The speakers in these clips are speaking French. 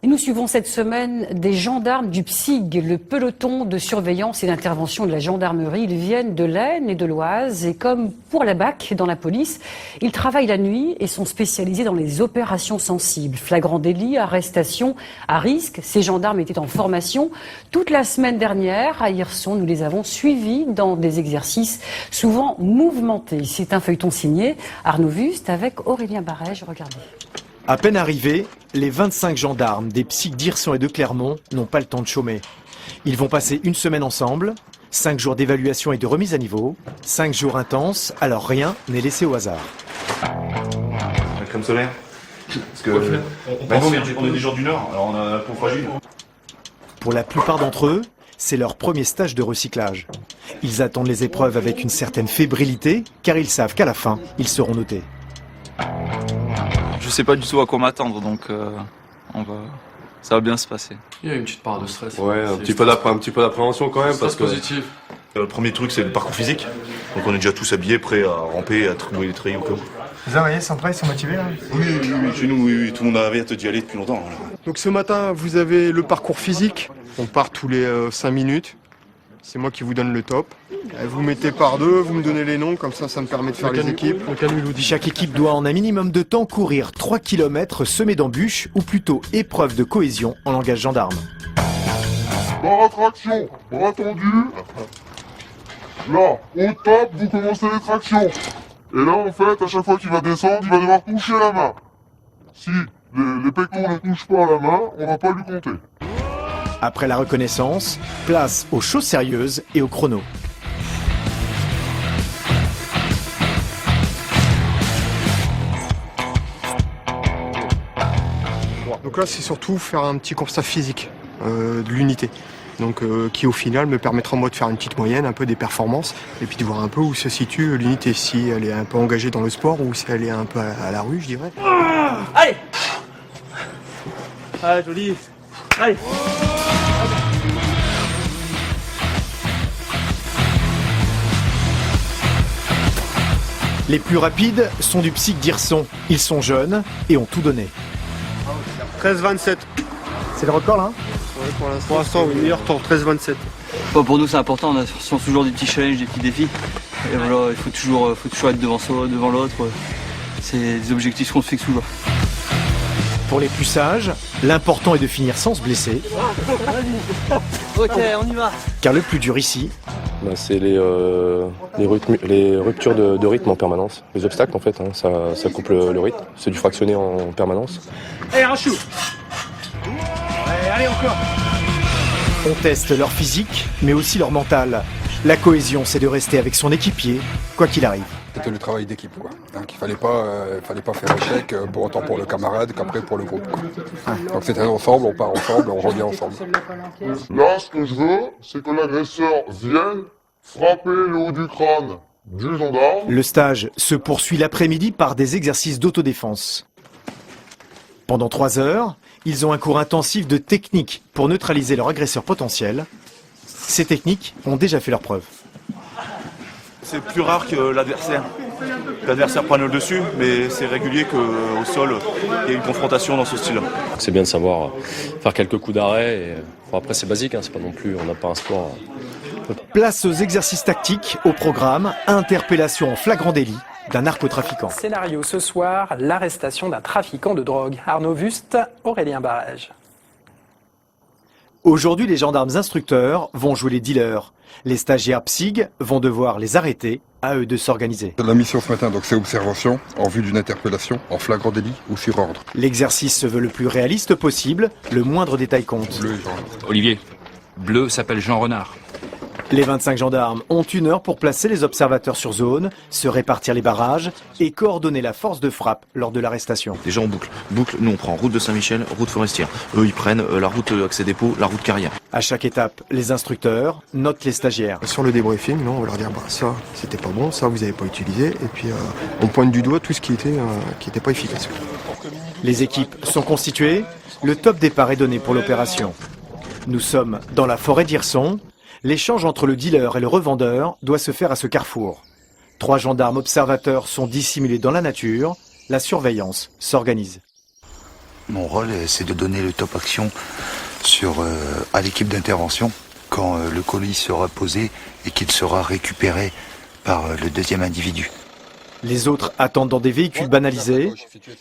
Et nous suivons cette semaine des gendarmes du PSIG, le peloton de surveillance et d'intervention de la gendarmerie. Ils viennent de l'Aisne et de l'Oise et comme pour la BAC dans la police, ils travaillent la nuit et sont spécialisés dans les opérations sensibles. Flagrant délit, arrestation à risque. Ces gendarmes étaient en formation toute la semaine dernière à Hirson. Nous les avons suivis dans des exercices souvent mouvementés. C'est un feuilleton signé Arnaud Wüst avec Aurélien Barège. Regardez. À peine arrivés, les 25 gendarmes des PSIG d'Hirson et de Clermont n'ont pas le temps de chômer. Ils vont passer une semaine ensemble, 5 jours d'évaluation et de remise à niveau, 5 jours intenses, alors rien n'est laissé au hasard. La crème solaire. Parce que on est des gens du Nord, alors on a la peau fragile. Pour la plupart d'entre eux, c'est leur premier stage de recyclage. Ils attendent les épreuves avec une certaine fébrilité, car ils savent qu'à la fin, ils seront notés. Je sais pas du tout à quoi m'attendre, donc ça va bien se passer. Il y a une petite part de stress. Ouais, un petit peu d'appréhension quand même, parce que positif. Le premier truc, c'est le parcours physique. Donc on est déjà tous habillés, prêts à ramper, à trouver les treillis au cas où. Les ouvriers sont prêts, ils sont motivés là? Oui, chez nous, oui, tout le monde a hâte d'y aller depuis longtemps. Là. Donc ce matin, vous avez le parcours physique. On part tous les 5 minutes. C'est moi qui vous donne le top. Vous mettez par deux, vous me donnez les noms, comme ça me permet de faire les équipes. Chaque équipe doit en un minimum de temps courir 3 km semés d'embûches, ou plutôt épreuve de cohésion en langage gendarme. Barre à traction, bras tendu. Là, au top, vous commencez les tractions. Et là, en fait, à chaque fois qu'il va descendre, il va devoir toucher la main. Si les pectoraux ne touchent pas à la main, on va pas lui compter. Après la reconnaissance, place aux choses sérieuses et au chrono. Donc là, c'est surtout faire un petit constat physique de l'unité. Donc, qui au final me permettra moi de faire une petite moyenne, un peu des performances, et puis de voir un peu où se situe l'unité, si elle est un peu engagée dans le sport ou si elle est un peu à la rue, je dirais. Allez! Allez, joli! Allez! Les plus rapides sont du PSIG d'Hirson. Ils sont jeunes et ont tout donné. 13-27. C'est le record là? Ouais, pour l'instant, oui, meilleur temps, 13-27. Bon, pour nous c'est important, on a toujours des petits challenges, des petits défis. Et voilà, il faut toujours être devant l'autre. C'est des objectifs qu'on se fixe toujours. Pour les plus sages, l'important est de finir sans se blesser. Ok, on y va. Car le plus dur ici, c'est les ruptures de rythme en permanence. Les obstacles en fait, hein, ça coupe le rythme. C'est du fractionné en permanence. Allez, un chou. Allez, encore. on teste leur physique, mais aussi leur mental. La cohésion, c'est de rester avec son équipier, quoi qu'il arrive. C'était le travail d'équipe, quoi. Donc il fallait pas faire échec pour autant pour le camarade qu'après pour le groupe, quoi. Donc c'était ensemble, on part ensemble, on revient ensemble. Là, ce que je veux, c'est que l'agresseur vienne frapper le haut du crâne du gendarme. Le stage se poursuit l'après-midi par des exercices d'autodéfense. Pendant 3 heures, ils ont un cours intensif de techniques pour neutraliser leur agresseur potentiel. Ces techniques ont déjà fait leurs preuves. C'est plus rare que l'adversaire. L'adversaire prenne le dessus, mais c'est régulier qu'au sol, il y ait une confrontation dans ce style-là. C'est bien de savoir faire quelques coups d'arrêt. Et... Bon, après, c'est basique, hein, c'est pas non plus, on n'a pas un sport. Place aux exercices tactiques, au programme, interpellation en flagrant délit d'un narcotrafiquant. Scénario ce soir, l'arrestation d'un trafiquant de drogue. Arnaud Wüst, Aurélien Barège. Aujourd'hui, les gendarmes instructeurs vont jouer les dealers. Les stagiaires PSIG vont devoir les arrêter, à eux de s'organiser. La mission ce matin, donc, c'est observation en vue d'une interpellation en flagrant délit ou sur ordre. L'exercice se veut le plus réaliste possible, le moindre détail compte. Bleu et jaune. Olivier, Bleu s'appelle Jean Renard. Les 25 gendarmes ont 1 heure pour placer les observateurs sur zone, se répartir les barrages et coordonner la force de frappe lors de l'arrestation. Déjà on boucle. Nous on prend route de Saint-Michel, route forestière. Eux ils prennent la route accès dépôt, la route carrière. À chaque étape, les instructeurs notent les stagiaires. Sur le débriefing, on va leur dire ça c'était pas bon, ça vous n'avez pas utilisé, et puis on pointe du doigt tout ce qui était pas efficace. Les équipes sont constituées, le top départ est donné pour l'opération. Nous sommes dans la forêt d'Hirson. L'échange entre le dealer et le revendeur doit se faire à ce carrefour. 3 gendarmes observateurs sont dissimulés dans la nature. La surveillance s'organise. Mon rôle, c'est de donner le top action à l'équipe d'intervention quand le colis sera posé et qu'il sera récupéré par le deuxième individu. Les autres attendent dans des véhicules banalisés.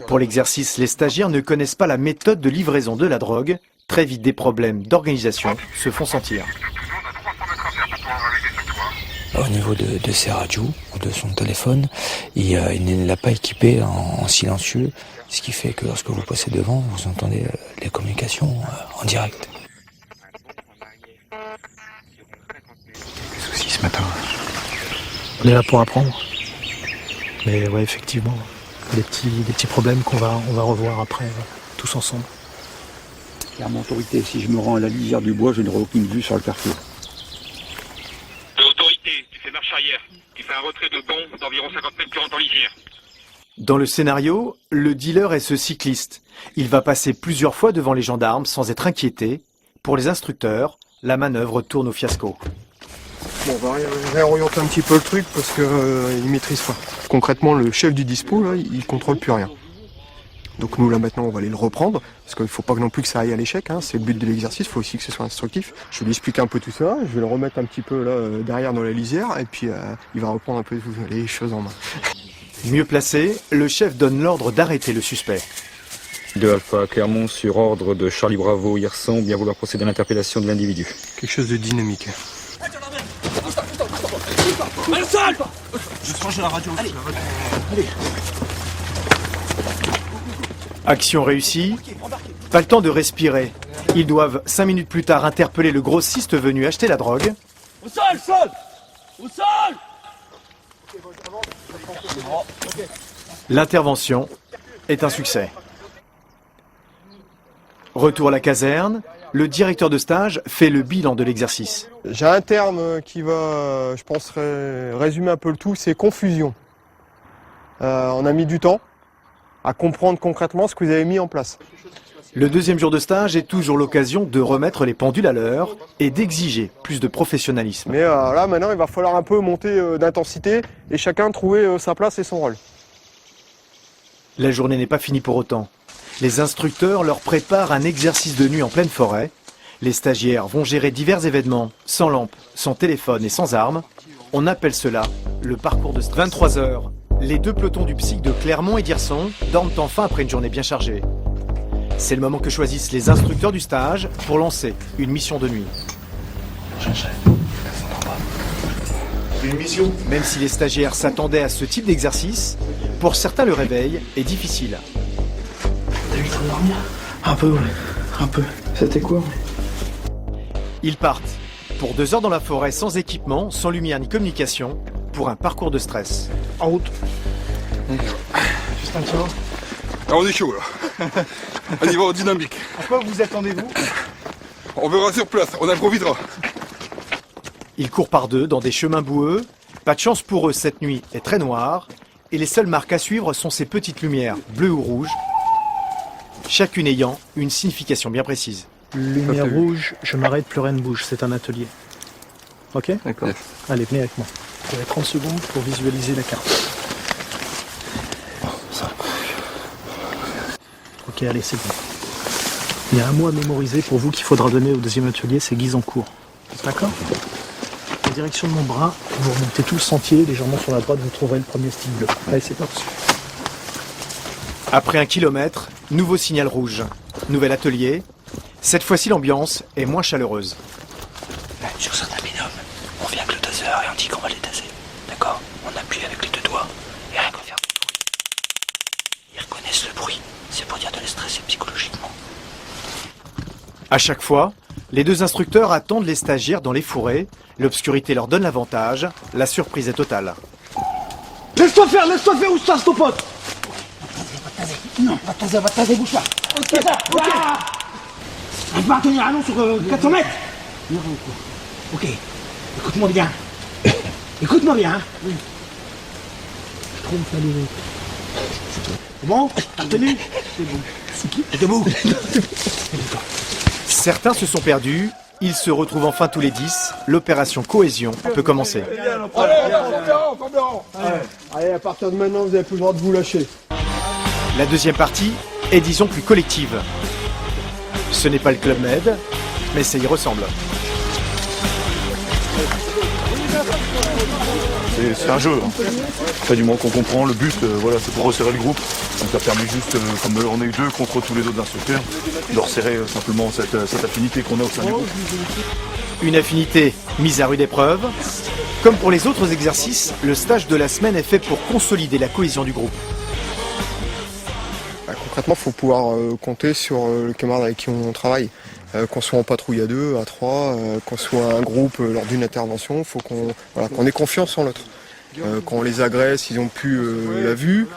Pour l'exercice, les stagiaires ne connaissent pas la méthode de livraison de la drogue. Très vite, des problèmes d'organisation se font sentir. Au niveau de ses radios ou de son téléphone, il ne l'a pas équipé en silencieux, ce qui fait que lorsque vous passez devant, vous entendez les communications en direct. Quelques soucis ce matin. On est là pour apprendre. Mais ouais, effectivement, des petits problèmes qu'on va revoir après, tous ensemble. Clairement, autorité, si je me rends à la lisière du bois, je n'aurai aucune vue sur le carrefour. Autorité, tu fais marche arrière. Tu fais un retrait de pont d'environ 50 mètres, tu rentres en lisière. Dans le scénario, le dealer est ce cycliste. Il va passer plusieurs fois devant les gendarmes sans être inquiété. Pour les instructeurs, la manœuvre tourne au fiasco. Bon, on va réorienter un petit peu le truc parce qu'il ne maîtrise pas. Concrètement, le chef du dispo, là, il contrôle plus rien. Donc nous, là, maintenant, on va aller le reprendre, parce qu'il ne faut pas non plus que ça aille à l'échec, hein. C'est le but de l'exercice, il faut aussi que ce soit instructif. Je vais lui expliquer un peu tout ça, je vais le remettre un petit peu là, derrière dans la lisière, et puis il va reprendre un peu les choses en main. Mieux placé, le chef donne l'ordre d'arrêter le suspect. De Alpha Clermont sur ordre de Charlie Bravo Hirson, bien vouloir procéder à l'interpellation de l'individu. Quelque chose de dynamique. Allez, sol! Je change la radio. Allez. Allez. Action réussie. Pas le temps de respirer. Ils doivent 5 minutes plus tard interpeller le grossiste venu acheter la drogue. Au sol, sol! Au sol! L'intervention est un succès. Retour à la caserne, le directeur de stage fait le bilan de l'exercice. J'ai un terme qui va, je pense, résumer un peu le tout, c'est confusion. On a mis du temps à comprendre concrètement ce que vous avez mis en place. Le deuxième jour de stage est toujours l'occasion de remettre les pendules à l'heure et d'exiger plus de professionnalisme. Mais là, maintenant, il va falloir un peu monter d'intensité et chacun trouver sa place et son rôle. La journée n'est pas finie pour autant. Les instructeurs leur préparent un exercice de nuit en pleine forêt. Les stagiaires vont gérer divers événements, sans lampe, sans téléphone et sans armes. On appelle cela le parcours de stress. 23 h, les deux pelotons du PSIC de Clermont et d'Hirson dorment enfin après une journée bien chargée. C'est le moment que choisissent les instructeurs du stage pour lancer une mission de nuit. Une mission. Même si les stagiaires s'attendaient à ce type d'exercice, pour certains le réveil est difficile. T'as eu le temps de dormir ? Un peu, ouais. Un peu. C'était quoi ? Ils partent pour 2 heures dans la forêt sans équipement, sans lumière ni communication, pour un parcours de stress. En route. Juste un petit mot. Ah, on est chaud là. On y va en dynamique. À quoi vous attendez-vous ? On verra sur place, on improvisera. Ils courent par deux dans des chemins boueux. Pas de chance pour eux, cette nuit est très noire. Et les seules marques à suivre sont ces petites lumières, bleues ou rouges, chacune ayant une signification bien précise. Lumière rouge, je m'arrête, plus rien ne bouge, c'est un atelier. Ok ? D'accord. Yes. Allez, venez avec moi. Vous avez 30 secondes pour visualiser la carte. Ok, allez, c'est bon. Il y a un mot à mémoriser pour vous qu'il faudra donner au deuxième atelier, c'est Guisancourt. D'accord ? En direction de mon bras, vous remontez tout le sentier, légèrement sur la droite, vous trouverez le premier stick bleu. Allez, c'est parti. Après 1 kilomètre, nouveau signal rouge. Nouvel atelier. Cette fois-ci, l'ambiance est moins chaleureuse. Sur certains binômes, on vient avec le taser et on dit qu'on va les taser. D'accord ? On appuie avec les 2 doigts et rien qu'à faire du bruit. Ils reconnaissent le bruit. C'est pour dire de les stresser psychologiquement. À chaque fois, les deux instructeurs attendent les stagiaires dans les fourrés. L'obscurité leur donne l'avantage. La surprise est totale. Laisse-toi faire où se passe ton pote. Non, va te taser, bouge pas. Ok, ok. On va tenir un long sur 400 mètres. Ok, écoute-moi bien. Écoute-moi bien. Oui. Je trouve ça les C'est bon? T'as tenu? C'est bon. T'es debout. Certains se sont perdus. Ils se retrouvent enfin tous les 10. L'opération Cohésion peut commencer. Allez, à partir de maintenant, vous n'avez plus le droit de vous lâcher. La deuxième partie est disons plus collective. Ce n'est pas le Club Med, mais ça y ressemble. C'est un jeu. Enfin, du moment qu'on comprend le but, voilà, c'est pour resserrer le groupe. Donc ça permet juste, comme on est eu 2 contre tous les autres instructeurs, de resserrer simplement cette affinité qu'on a au sein du groupe. Une affinité mise à rude épreuve. Comme pour les autres exercices, le stage de la semaine est fait pour consolider la cohésion du groupe. Concrètement, il faut pouvoir compter sur le camarade avec qui on travaille. Qu'on soit en patrouille à 2, à 3, qu'on soit un groupe lors d'une intervention, il faut qu'on ait confiance en l'autre. Quand on les agresse, ils n'ont plus la vue.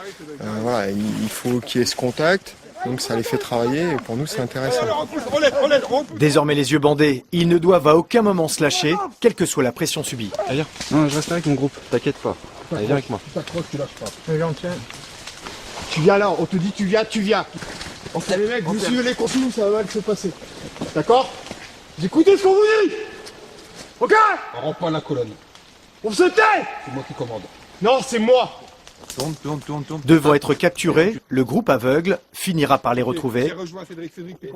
Il faut qu'il y ait ce contact. Donc ça les fait travailler et pour nous c'est intéressant. Désormais les yeux bandés, ils ne doivent à aucun moment se lâcher, quelle que soit la pression subie. Allez, non, je reste avec mon groupe, t'inquiète pas. Allez, viens avec moi. Pas trop que tu lâches pas. Allez, on tient. Tu viens là, on te dit tu viens, tu viens. Les mecs, vous suivez les consignes, ça va mal se passer. D'accord? Vous écoutez ce qu'on vous dit? Ok? On rentre pas la colonne. On se tait! C'est moi qui commande. Non, c'est moi! Tourne. Devant être capturés, le groupe aveugle finira par les retrouver.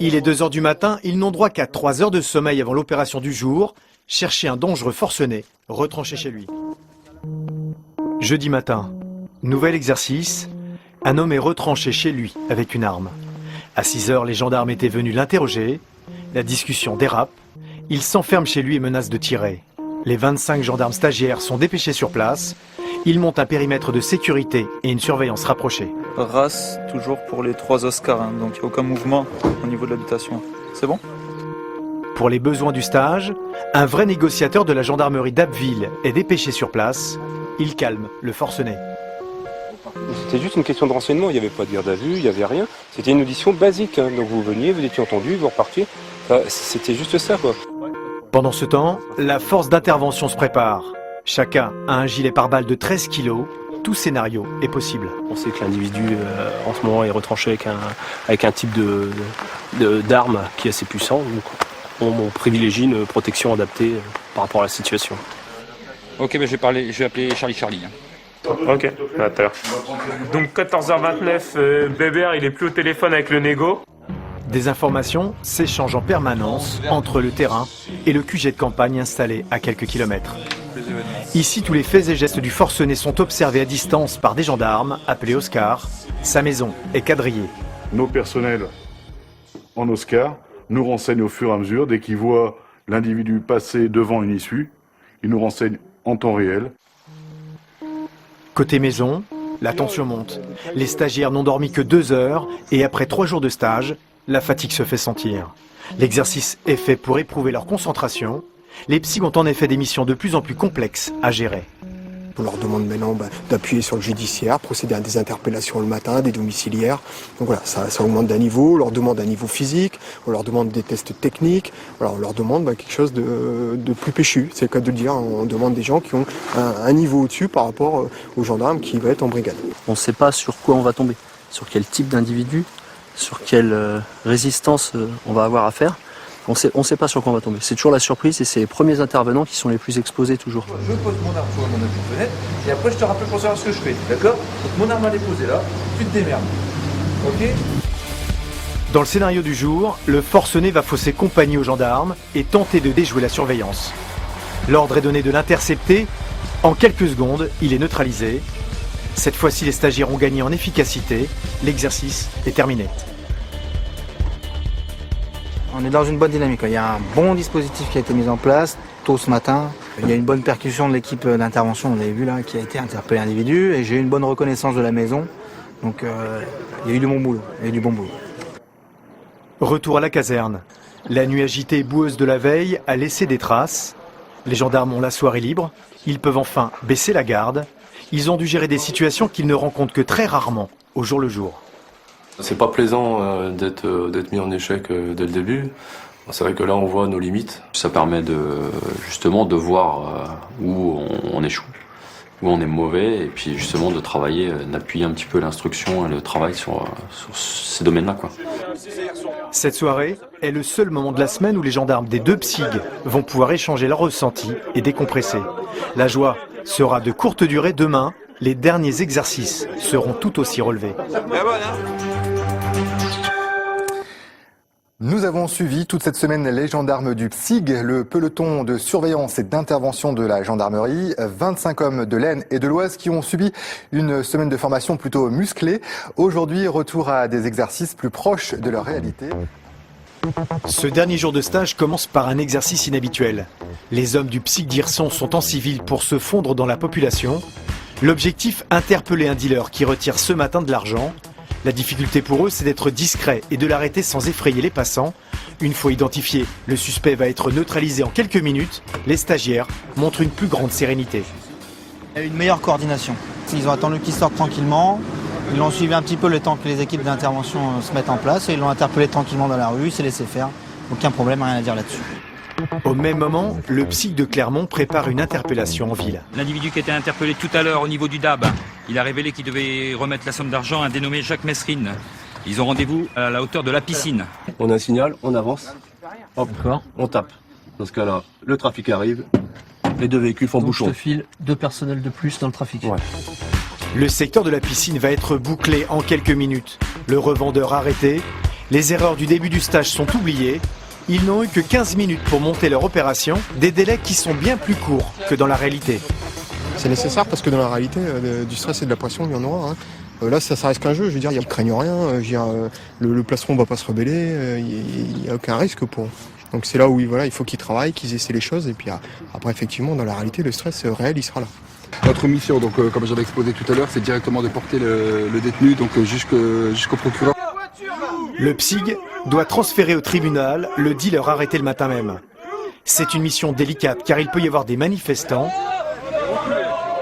Il est 2h du matin, ils n'ont droit qu'à 3 heures de sommeil avant l'opération du jour. Chercher un dangereux forcené, retranché chez lui. Jeudi matin, nouvel exercice. Un homme est retranché chez lui avec une arme. À 6h, les gendarmes étaient venus l'interroger. La discussion dérape. Il s'enferme chez lui et menace de tirer. Les 25 gendarmes stagiaires sont dépêchés sur place. Ils montent un périmètre de sécurité et une surveillance rapprochée. Race, toujours pour les 3 Oscars, hein, donc il n'y a aucun mouvement au niveau de l'habitation. C'est bon? Pour les besoins du stage, un vrai négociateur de la gendarmerie d'Abbeville est dépêché sur place. Il calme le forcené. C'était juste une question de renseignement, il n'y avait pas de garde à vue, il n'y avait rien. C'était une audition basique, hein. Donc vous veniez, vous étiez entendu, vous repartiez. C'était juste ça, quoi. Pendant ce temps, la force d'intervention se prépare. Chacun a un gilet pare-balles de 13 kilos. Tout scénario est possible. On sait que l'individu, en ce moment, est retranché avec un type d'arme qui est assez puissant. Donc on privilégie une protection adaptée par rapport à la situation. Ok, je vais appeler Charlie. Ok, à tout à l'heure. Donc 14h29, Bébert, il est plus au téléphone avec le négo. Des informations s'échangent en permanence entre le terrain et le QG de campagne installé à quelques kilomètres. Ici, tous les faits et gestes du forcené sont observés à distance par des gendarmes appelés Oscar. Sa maison est quadrillée. Nos personnels en Oscar nous renseignent au fur et à mesure. Dès qu'ils voient l'individu passer devant une issue, ils nous renseignent en temps réel. Côté maison, la tension monte. Les stagiaires n'ont dormi que 2 heures et après 3 jours de stage, la fatigue se fait sentir. L'exercice est fait pour éprouver leur concentration. Les psys ont en effet des missions de plus en plus complexes à gérer. On leur demande maintenant d'appuyer sur le judiciaire, procéder à des interpellations le matin, des domiciliaires. Donc voilà, ça augmente d'un niveau, on leur demande un niveau physique, on leur demande des tests techniques, voilà, on leur demande quelque chose de plus péchu, c'est le cas de le dire, on demande des gens qui ont un niveau au-dessus par rapport aux gendarmes qui vont être en brigade. On ne sait pas sur quoi on va tomber, sur quel type d'individu, sur quelle résistance on va avoir à faire. On sait pas sur quoi on va tomber. C'est toujours la surprise et c'est les premiers intervenants qui sont les plus exposés toujours. Je pose mon arme sur mon fenêtre et après je te rappelle pour savoir ce que je fais, d'accord? Donc mon arme elle est posée là, tu te démerdes. Ok? Dans le scénario du jour, le forcené va fausser compagnie aux gendarmes et tenter de déjouer la surveillance. L'ordre est donné de l'intercepter. En quelques secondes, il est neutralisé. Cette fois-ci, les stagiaires ont gagné en efficacité. L'exercice est terminé. On est dans une bonne dynamique. Il y a un bon dispositif qui a été mis en place tôt ce matin. Il y a une bonne percussion de l'équipe d'intervention, on avait vu là, qui a été interpellé l'individu. Et j'ai eu une bonne reconnaissance de la maison. Donc il y a eu du bon boulot. Retour à la caserne. La nuit agitée et boueuse de la veille a laissé des traces. Les gendarmes ont la soirée libre. Ils peuvent enfin baisser la garde. Ils ont dû gérer des situations qu'ils ne rencontrent que très rarement, au jour le jour. C'est pas plaisant d'être mis en échec dès le début. C'est vrai que là on voit nos limites. Ça permet justement de voir où on échoue, où on est mauvais, et puis justement de travailler, d'appuyer un petit peu l'instruction et le travail sur ces domaines-là, quoi. Cette soirée est le seul moment de la semaine où les gendarmes des 2 PSIG vont pouvoir échanger leurs ressentis et décompresser. La joie sera de courte durée demain. Les derniers exercices seront tout aussi relevés. Nous avons suivi toute cette semaine les gendarmes du PSIG, le peloton de surveillance et d'intervention de la gendarmerie. 25 hommes de l'Aisne et de l'Oise qui ont subi une semaine de formation plutôt musclée. Aujourd'hui, retour à des exercices plus proches de leur réalité. Ce dernier jour de stage commence par un exercice inhabituel. Les hommes du PSIG d'Hirson sont en civil pour se fondre dans la population. L'objectif, interpeller un dealer qui retire ce matin de l'argent. La difficulté pour eux, c'est d'être discret et de l'arrêter sans effrayer les passants. Une fois identifié, le suspect va être neutralisé en quelques minutes. Les stagiaires montrent une plus grande sérénité. Il y a eu une meilleure coordination. Ils ont attendu qu'ils sortent tranquillement. Ils l'ont suivi un petit peu le temps que les équipes d'intervention se mettent en place et ils l'ont interpellé tranquillement dans la rue, il s'est laissé faire. Aucun problème, rien à dire là-dessus. Au même moment, le PSIG de Clermont prépare une interpellation en ville. L'individu qui a été interpellé tout à l'heure au niveau du DAB, il a révélé qu'il devait remettre la somme d'argent à un dénommé Jacques Messrine. Ils ont rendez-vous à la hauteur de la piscine. On a un signal, on avance, hop, on tape. Dans ce cas-là, le trafic arrive, les deux véhicules font bouchon. Je te file 2 personnels de plus dans le trafic. Ouais. Le secteur de la piscine va être bouclé en quelques minutes. Le revendeur arrêté. Les erreurs du début du stage sont oubliées. Ils n'ont eu que 15 minutes pour monter leur opération, des délais qui sont bien plus courts que dans la réalité. C'est nécessaire parce que dans la réalité, du stress et de la pression, il y en aura. Là, ça reste qu'un jeu. Je veux dire, ils ne craignent rien. Le plastron ne va pas se rebeller. Il n'y a aucun risque pour eux. Donc c'est là où il faut qu'ils travaillent, qu'ils essaient les choses. Et puis après, effectivement, dans la réalité, le stress réel, il sera là. Notre mission, donc, comme j'avais exposé tout à l'heure, c'est directement de porter le détenu donc, jusqu'au procureur. Le PSIG doit transférer au tribunal le dealer arrêté le matin même. C'est une mission délicate car il peut y avoir des manifestants.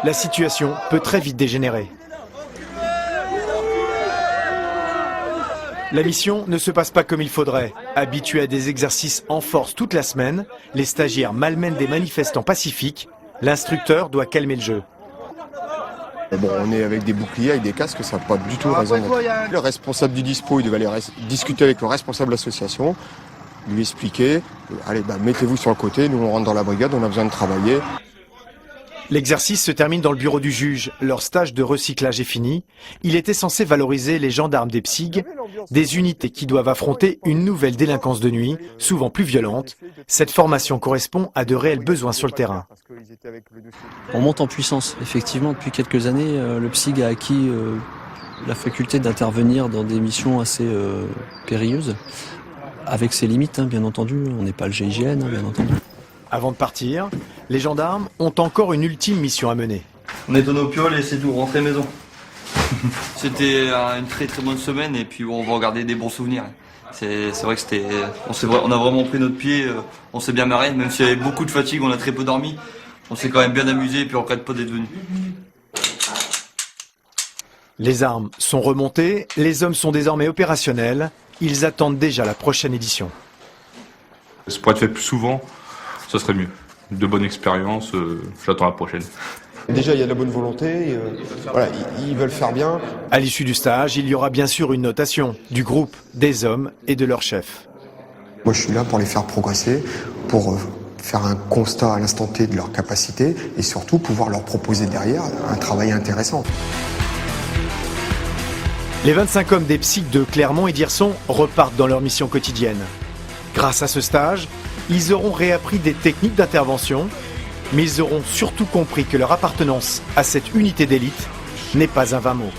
La situation peut très vite dégénérer. La mission ne se passe pas comme il faudrait. Habitués à des exercices en force toute la semaine, les stagiaires malmènent des manifestants pacifiques. L'instructeur doit calmer le jeu. Bon, on est avec des boucliers, avec des casques, ça n'a pas du tout raison d'être. Le responsable du dispo, il devait aller discuter avec le responsable de l'association, lui expliquer, allez, mettez-vous sur le côté, nous on rentre dans la brigade, on a besoin de travailler. L'exercice se termine dans le bureau du juge. Leur stage de recyclage est fini. Il était censé valoriser les gendarmes des PSIG, des unités qui doivent affronter une nouvelle délinquance de nuit, souvent plus violente. Cette formation correspond à de réels besoins sur le terrain. On monte en puissance. Effectivement, depuis quelques années, le PSIG a acquis la faculté d'intervenir dans des missions assez périlleuses, avec ses limites, bien entendu. On n'est pas le GIGN, bien entendu. Avant de partir, les gendarmes ont encore une ultime mission à mener. On est dans nos pioles et c'est tout, rentrez maison. C'était une très très bonne semaine et puis on va regarder des bons souvenirs. C'est vrai que on a vraiment pris notre pied, on s'est bien marré, même s'il y avait beaucoup de fatigue, on a très peu dormi. On s'est quand même bien amusé et puis on regrette pas d'être venu. Les armes sont remontées, les hommes sont désormais opérationnels. Ils attendent déjà la prochaine édition. Ça pourrait être fait plus souvent, ça serait mieux. De bonnes expériences, j'attends la prochaine. Déjà, il y a de la bonne volonté, ils veulent faire bien. À l'issue du stage, il y aura bien sûr une notation du groupe, des hommes et de leur chef. Moi, je suis là pour les faire progresser, pour faire un constat à l'instant T de leurs capacités et surtout pouvoir leur proposer derrière un travail intéressant. Les 25 hommes des PSIG de Clermont et d'Hirson repartent dans leur mission quotidienne. Grâce à ce stage, ils auront réappris des techniques d'intervention, mais ils auront surtout compris que leur appartenance à cette unité d'élite n'est pas un vain mot.